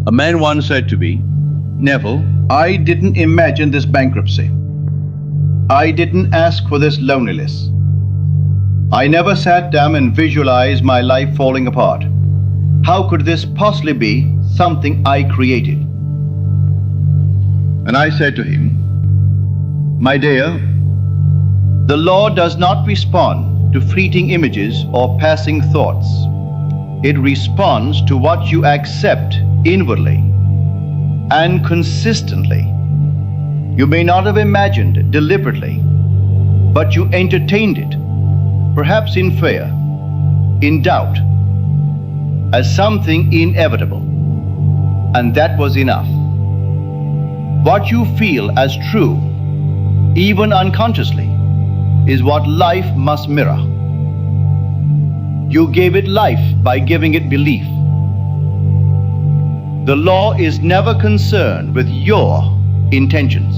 A man once said to me, Neville, I didn't imagine this bankruptcy. I didn't ask for this loneliness. I never sat down and visualized my life falling apart. How could this possibly be something I created? and I said to him, My dear, the law does not respond to fleeting images or passing thoughts. It responds to what you accept inwardly and consistently. You may not have imagined it deliberately, but you entertained it, perhaps in fear, in doubt, as something inevitable, and that was enough. What you feel as true, even unconsciously, is what life must mirror. You gave it life by giving it belief. The law is never concerned with your intentions,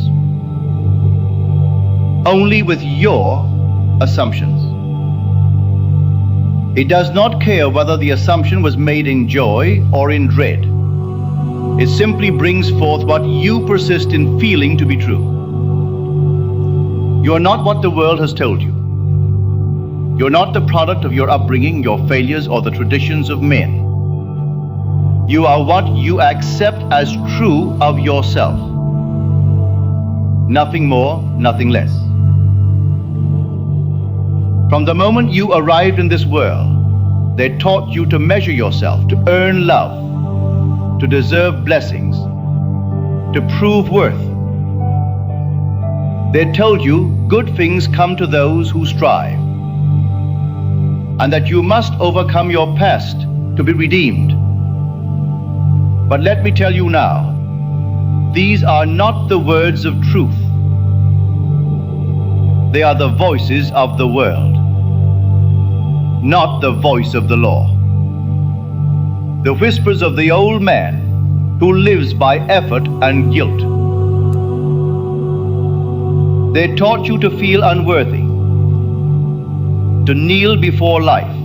only with your assumptions. It does not care whether the assumption was made in joy or in dread. It simply brings forth what you persist in feeling to be true. You are not what the world has told you. You're not the product of your upbringing, your failures, or the traditions of men. You are what you accept as true of yourself. Nothing more, nothing less. From the moment you arrived in this world, they taught you to measure yourself, to earn love, to deserve blessings, to prove worth. They told you good things come to those who strive, and that you must overcome your past to be redeemed. But let me tell you now, these are not the words of truth. They are the voices of the world, not the voice of the law. The whispers of the old man who lives by effort and guilt. They taught you to feel unworthy, to kneel before life,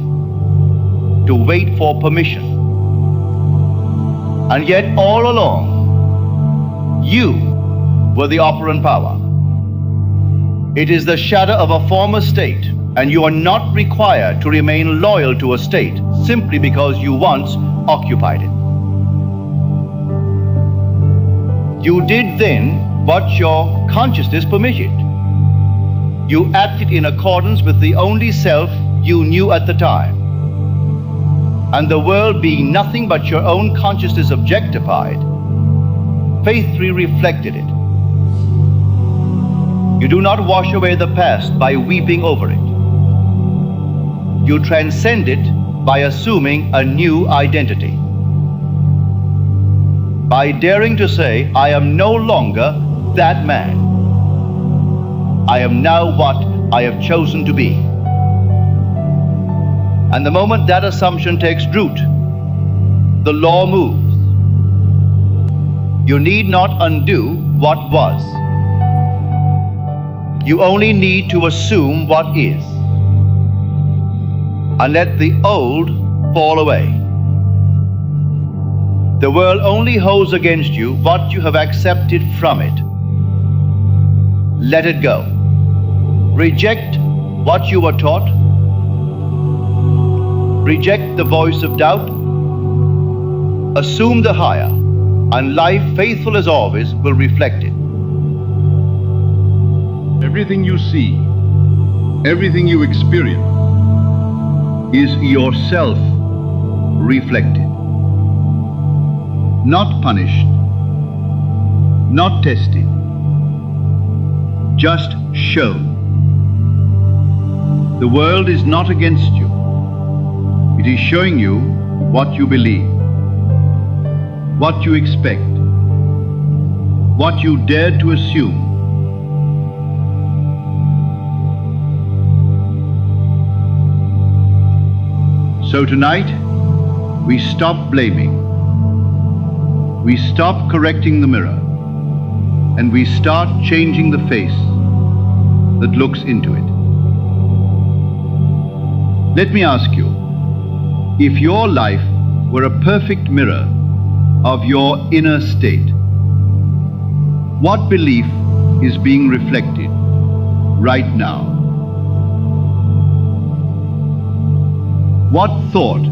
to wait for permission. And yet all along, you were the operant power. It is the shadow of a former state, and you are not required to remain loyal to a state simply because you once occupied it. You did then what your consciousness permitted. You acted in accordance with the only self you knew at the time. And the world being nothing but your own consciousness objectified, faithfully reflected it. You do not wash away the past by weeping over it. You transcend it by assuming a new identity. By daring to say, I am no longer that man. I am now what I have chosen to be. And the moment that assumption takes root, the law moves. You need not undo what was. You only need to assume what is, and let the old fall away. The world only holds against you what you have accepted from it. Let it go. Reject what you were taught. Reject the voice of doubt. Assume the higher, and life, faithful as always, will reflect it. everything you see, everything you experience, is yourself reflected. Not punished, not tested, just shown. The world is not against you. It is showing you what you believe, what you expect, what you dare to assume. So tonight, we stop blaming, we stop correcting the mirror, and we start changing the face that looks into it. Let me ask you, if your life were a perfect mirror of your inner state. What belief is being reflected right now? What thought,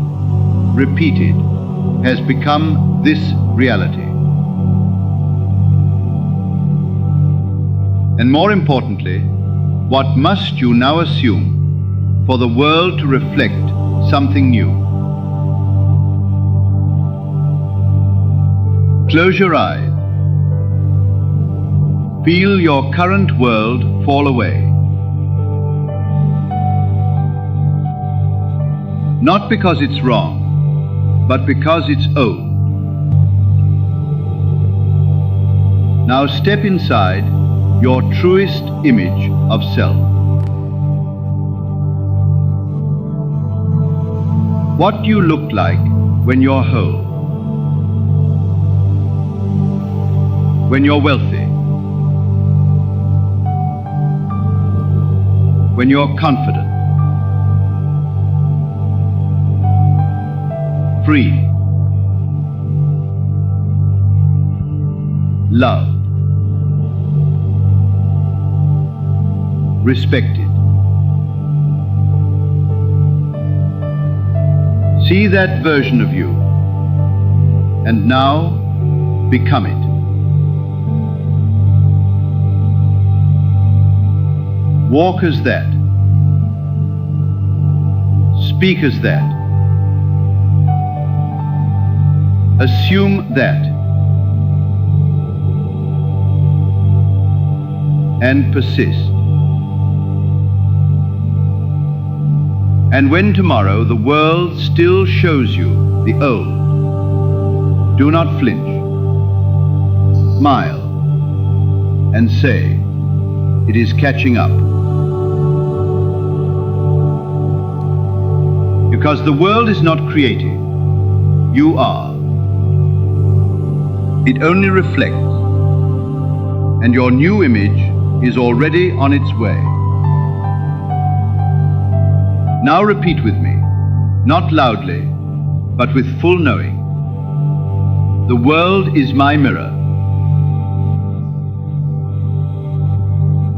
repeated, has become this reality? And more importantly, what must you now assume for the world to reflect something new? Close your eyes. Feel your current world fall away. Not because it's wrong, but because it's old. Now step inside your truest image of self. What do you look like when you're whole? When you're wealthy? When you're confident? Free? Loved? Respected? See that version of you, and now become it. Walk as that. Speak as that. Assume that. And persist. And when tomorrow the world still shows you the old, do not flinch. Smile and say, it is catching up. Because the world is not created, you are. It only reflects, and your new image is already on its way. Now repeat with me, not loudly, but with full knowing. The world is my mirror.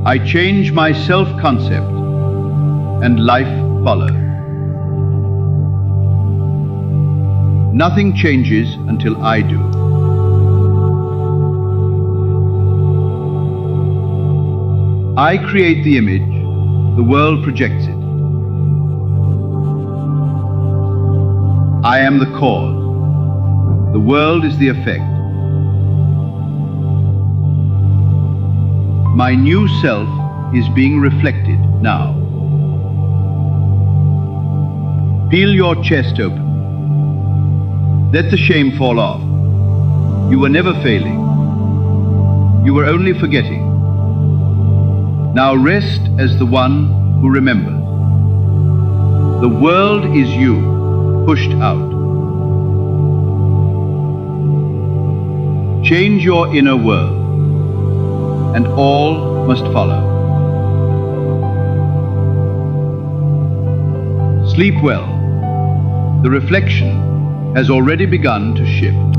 I change my self-concept, and life follows. Nothing changes until I do. I create the image, the world projects it. I am the cause. The world is the effect. My new self is being reflected now. Peel your chest open. Let the shame fall off. You were never failing. You were only forgetting. Now rest as the one who remembers. The world is you, pushed out. Change your inner world, and all must follow. Sleep well. The reflection has already begun to shift.